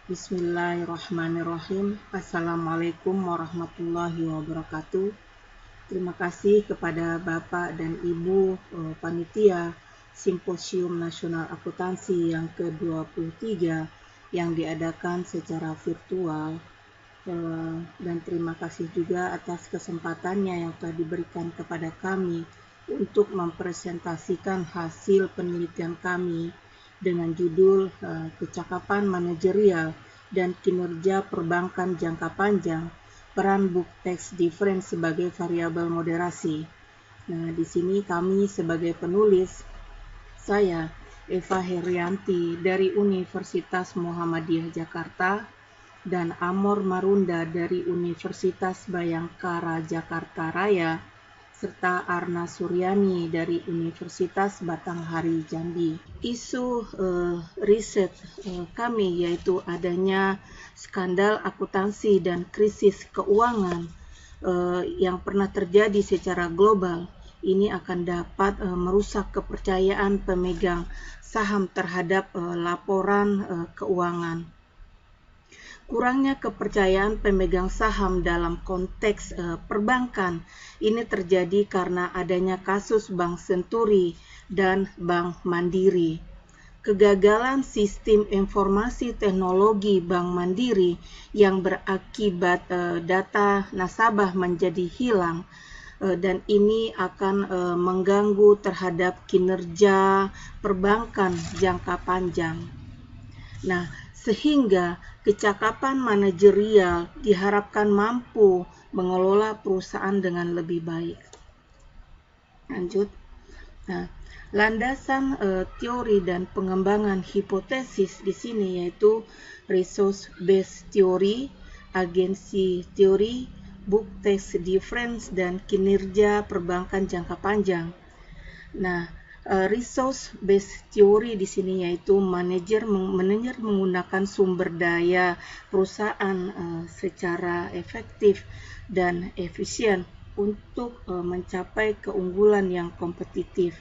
Bismillahirrahmanirrahim. Assalamualaikum warahmatullahi wabarakatuh. Terima kasih kepada Bapak dan Ibu Panitia Simposium Nasional Akuntansi yang ke-23 yang diadakan secara virtual. Dan terima kasih juga atas kesempatannya yang telah diberikan kepada kami untuk mempresentasikan hasil penelitian kami dengan judul Kecakapan Manajerial dan Kinerja Perbankan Jangka Panjang, Peran Book Tax Difference sebagai Variabel Moderasi. Nah, di sini kami sebagai penulis, saya Eva Herianti dari Universitas Muhammadiyah Jakarta dan Amor Marunda dari Universitas Bayangkara Jakarta Raya, serta Arna Suryani dari Universitas Batanghari Jambi. Isu riset kami yaitu adanya skandal akuntansi dan krisis keuangan yang pernah terjadi secara global. Ini akan dapat merusak kepercayaan pemegang saham terhadap laporan keuangan. Kurangnya kepercayaan pemegang saham dalam konteks perbankan ini terjadi karena adanya kasus Bank Senturi dan Bank Mandiri. Kegagalan sistem informasi teknologi Bank Mandiri yang berakibat data nasabah menjadi hilang dan ini akan mengganggu terhadap kinerja perbankan jangka panjang. Nah, sehingga kecakapan manajerial diharapkan mampu mengelola perusahaan dengan lebih baik. Lanjut. Nah, landasan teori dan pengembangan hipotesis di sini yaitu resource based theory, agency theory, book tax difference dan kinerja perbankan jangka panjang. Nah, resource based theory di sini yaitu manajer menggunakan sumber daya perusahaan secara efektif dan efisien untuk mencapai keunggulan yang kompetitif.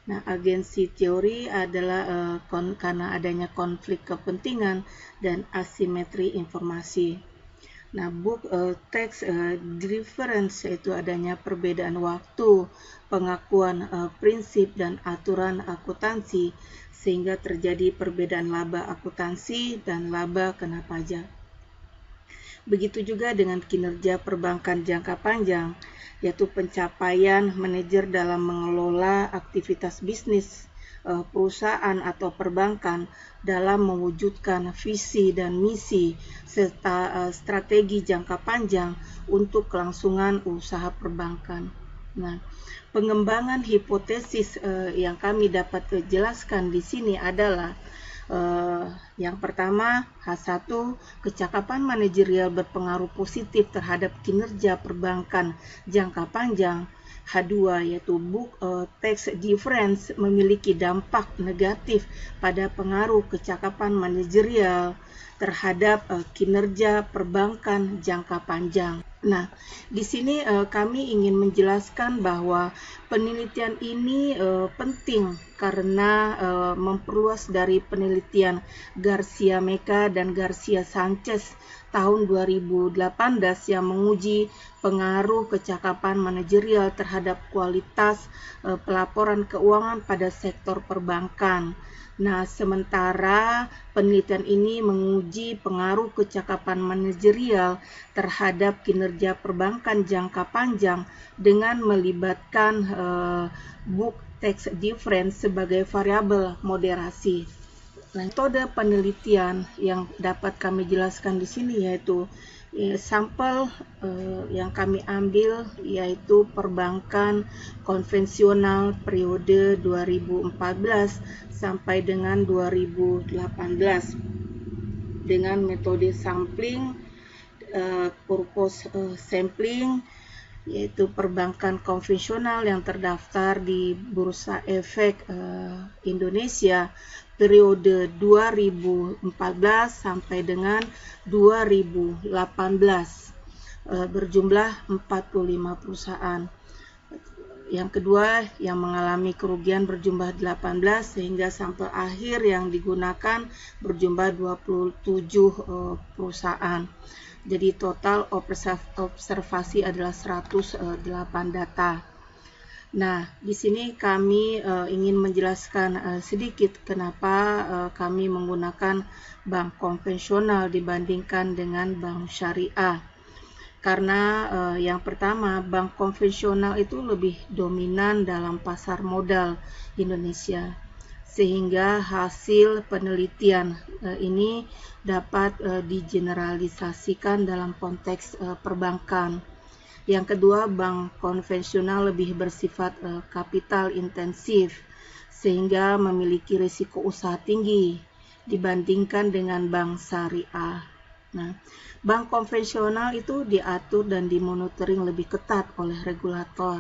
Nah, agensi teori adalah karena adanya konflik kepentingan dan asimetri informasi. Nah, book tax difference yaitu adanya perbedaan waktu, pengakuan prinsip dan aturan akuntansi sehingga terjadi perbedaan laba akuntansi dan laba kena pajak. Begitu juga dengan kinerja perbankan jangka panjang, yaitu pencapaian manajer dalam mengelola aktivitas bisnis perusahaan atau perbankan dalam mewujudkan visi dan misi serta strategi jangka panjang untuk kelangsungan usaha perbankan. Nah, pengembangan hipotesis yang kami dapat jelaskan di sini adalah yang pertama, H1, kecakapan manajerial berpengaruh positif terhadap kinerja perbankan jangka panjang. H2 yaitu book tax difference memiliki dampak negatif pada pengaruh kecakapan manajerial terhadap kinerja perbankan jangka panjang. Nah, di sini kami ingin menjelaskan bahwa penelitian ini penting karena memperluas dari penelitian Garcia Meca dan Garcia Sanchez tahun 2018 yang menguji pengaruh kecakapan manajerial terhadap kualitas pelaporan keuangan pada sektor perbankan. Nah, sementara penelitian ini menguji pengaruh kecakapan manajerial terhadap kinerja perbankan jangka panjang dengan melibatkan book tax difference sebagai variabel moderasi. Metode penelitian yang dapat kami jelaskan di sini yaitu sampel yang kami ambil yaitu perbankan konvensional periode 2014 sampai dengan 2018 dengan metode sampling, purpose sampling, yaitu perbankan konvensional yang terdaftar di Bursa Efek Indonesia periode 2014 sampai dengan 2018 berjumlah 45 perusahaan. Yang kedua, yang mengalami kerugian berjumlah 18 sehingga sampel akhir yang digunakan berjumlah 27 perusahaan. Jadi total observasi adalah 108 data. Nah, di sini kami ingin menjelaskan sedikit kenapa kami menggunakan bank konvensional dibandingkan dengan bank syariah. Karena yang pertama, bank konvensional itu lebih dominan dalam pasar modal Indonesia, sehingga hasil penelitian ini dapat digeneralisasikan dalam konteks perbankan. Yang kedua, bank konvensional lebih bersifat kapital intensif, sehingga memiliki risiko usaha tinggi dibandingkan dengan bank syariah. Nah, bank konvensional itu diatur dan dimonitoring lebih ketat oleh regulator.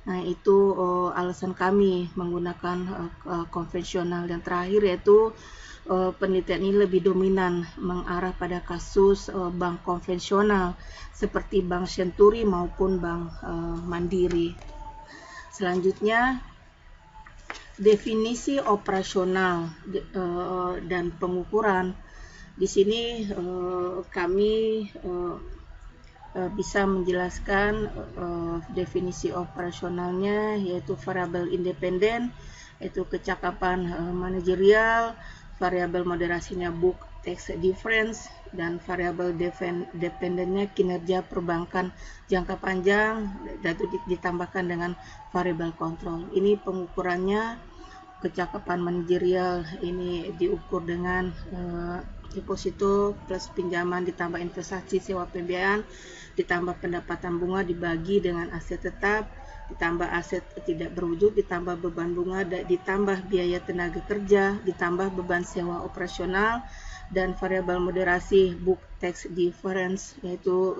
Nah, itu alasan kami menggunakan konvensional. Yang terakhir yaitu penelitian ini lebih dominan mengarah pada kasus bank konvensional seperti Bank Senturi maupun Bank Mandiri. Selanjutnya, definisi operasional dan pengukuran. Di sini kami bisa menjelaskan definisi operasionalnya, yaitu variabel independen, yaitu kecakapan manajerial, variabel moderasinya book tax difference, dan variabel dependennya kinerja perbankan jangka panjang, dan itu ditambahkan dengan variabel kontrol. Ini pengukurannya. Kecakapan manajerial ini diukur dengan deposito plus pinjaman ditambah investasi sewa pembiayaan ditambah pendapatan bunga dibagi dengan aset tetap ditambah aset tidak berwujud ditambah beban bunga ditambah biaya tenaga kerja ditambah beban sewa operasional, dan variabel moderasi book tax difference, yaitu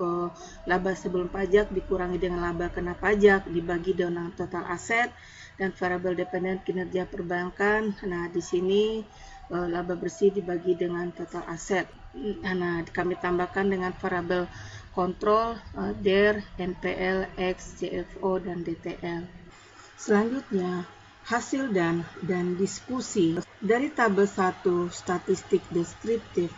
laba sebelum pajak dikurangi dengan laba kena pajak dibagi dengan total aset, dan variabel dependen kinerja perbankan. Nah, di sini laba bersih dibagi dengan total aset. Nah, kami tambahkan dengan variabel kontrol, DER, NPL, X, CFO, dan DTL. Selanjutnya, hasil dan diskusi. Dari tabel 1 statistik deskriptif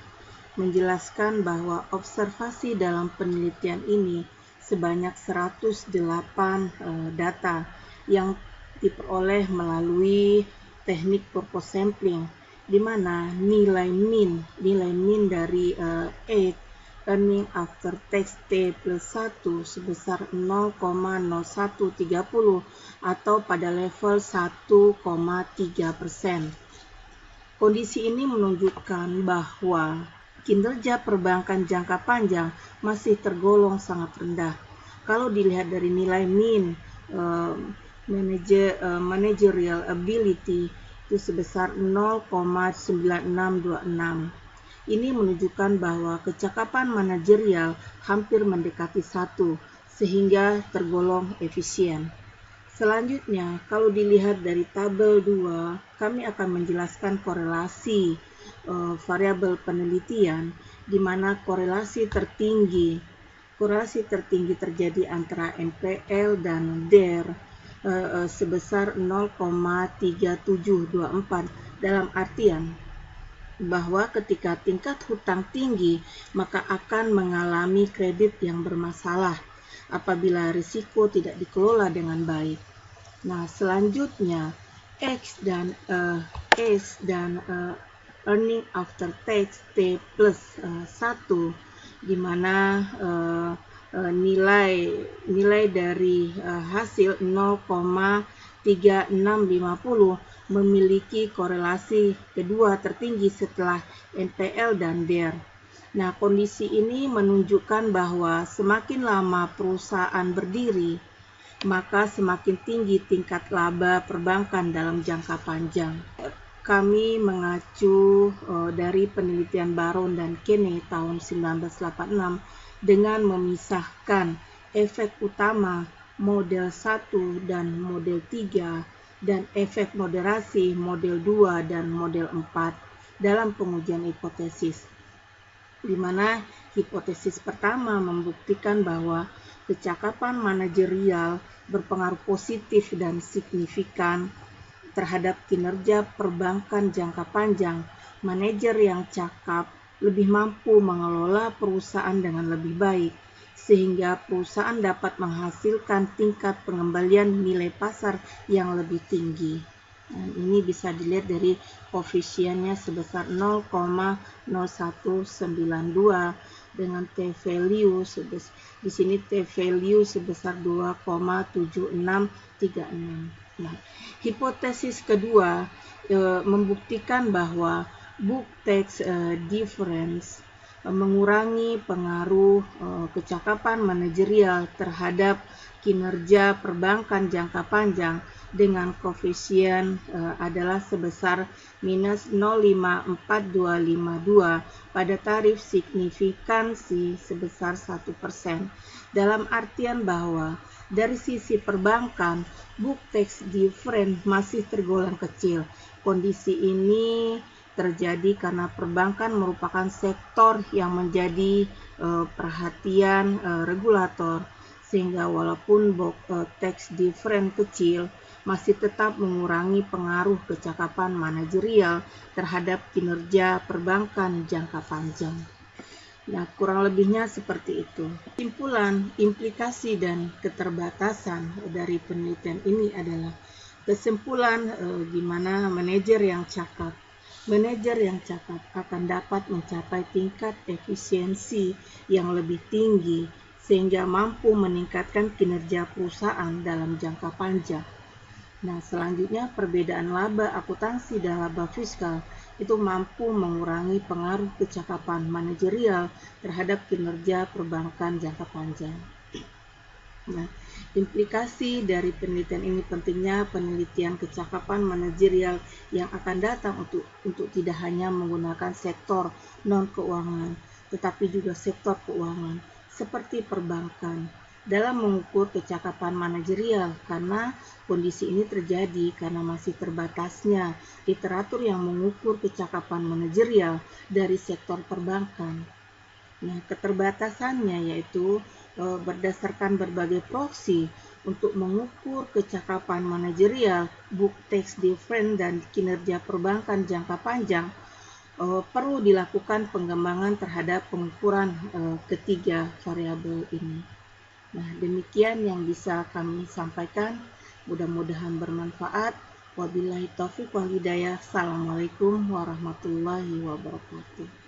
menjelaskan bahwa observasi dalam penelitian ini sebanyak 108 data yang diperoleh melalui teknik purpose sampling, di mana nilai min dari earning after tax T plus 1 sebesar 0,0130 atau pada level 1,3%. Kondisi ini menunjukkan bahwa kinerja perbankan jangka panjang masih tergolong sangat rendah. Kalau dilihat dari nilai min managerial ability itu sebesar 0,9626. Ini menunjukkan bahwa kecakapan manajerial hampir mendekati 1 sehingga tergolong efisien. Selanjutnya, kalau dilihat dari tabel 2, kami akan menjelaskan korelasi variabel penelitian, di mana korelasi tertinggi terjadi antara NPL dan DER sebesar 0,3724, dalam artian bahwa ketika tingkat hutang tinggi maka akan mengalami kredit yang bermasalah apabila risiko tidak dikelola dengan baik. Nah, selanjutnya S dan earning after tax T plus 1, di mana nilai dari hasil 0,3650 memiliki korelasi kedua tertinggi setelah NPL dan DER. Nah, kondisi ini menunjukkan bahwa semakin lama perusahaan berdiri, maka semakin tinggi tingkat laba perbankan dalam jangka panjang. Kami mengacu dari penelitian Baron dan Kene tahun 1986 dengan memisahkan efek utama model 1 dan model 3 dan efek moderasi model 2 dan model 4 dalam pengujian hipotesis. di mana hipotesis pertama membuktikan bahwa kecakapan manajerial berpengaruh positif dan signifikan terhadap kinerja perbankan jangka panjang. Manajer yang cakap lebih mampu mengelola perusahaan dengan lebih baik, sehingga perusahaan dapat menghasilkan tingkat pengembalian nilai pasar yang lebih tinggi. Dan ini bisa dilihat dari koefisiennya sebesar 0,0192 dengan T value di sini T value sebesar 2,7636. Nah, hipotesis kedua membuktikan bahwa book tax difference mengurangi pengaruh kecakapan manajerial terhadap kinerja perbankan jangka panjang dengan koefisien adalah sebesar minus 0,54252 pada tarif signifikansi sebesar 1%, dalam artian bahwa dari sisi perbankan, book tax difference masih tergolong kecil. Kondisi ini terjadi karena perbankan merupakan sektor yang menjadi perhatian regulator, sehingga walaupun tax difference kecil, masih tetap mengurangi pengaruh kecakapan manajerial terhadap kinerja perbankan jangka panjang. Nah, kurang lebihnya seperti itu. Kesimpulan, implikasi, dan keterbatasan dari penelitian ini adalah kesimpulan gimana manajer yang cakap akan dapat mencapai tingkat efisiensi yang lebih tinggi sehingga mampu meningkatkan kinerja perusahaan dalam jangka panjang. Nah, selanjutnya perbedaan laba akuntansi dan laba fiskal itu mampu mengurangi pengaruh kecakapan manajerial terhadap kinerja perbankan jangka panjang. Nah, implikasi dari penelitian ini pentingnya penelitian kecakapan manajerial yang akan datang untuk tidak hanya menggunakan sektor non-keuangan, tetapi juga sektor keuangan seperti perbankan dalam mengukur kecakapan manajerial, karena kondisi ini terjadi karena masih terbatasnya literatur yang mengukur kecakapan manajerial dari sektor perbankan. Nah, keterbatasannya yaitu berdasarkan berbagai proksi untuk mengukur kecakapan manajerial, book tax difference, dan kinerja perbankan jangka panjang, perlu dilakukan pengembangan terhadap pengukuran ketiga variabel ini. Nah, demikian yang bisa kami sampaikan. Mudah-mudahan bermanfaat. Wabillahi taufiq wal hidayah. Assalamualaikum warahmatullahi wabarakatuh.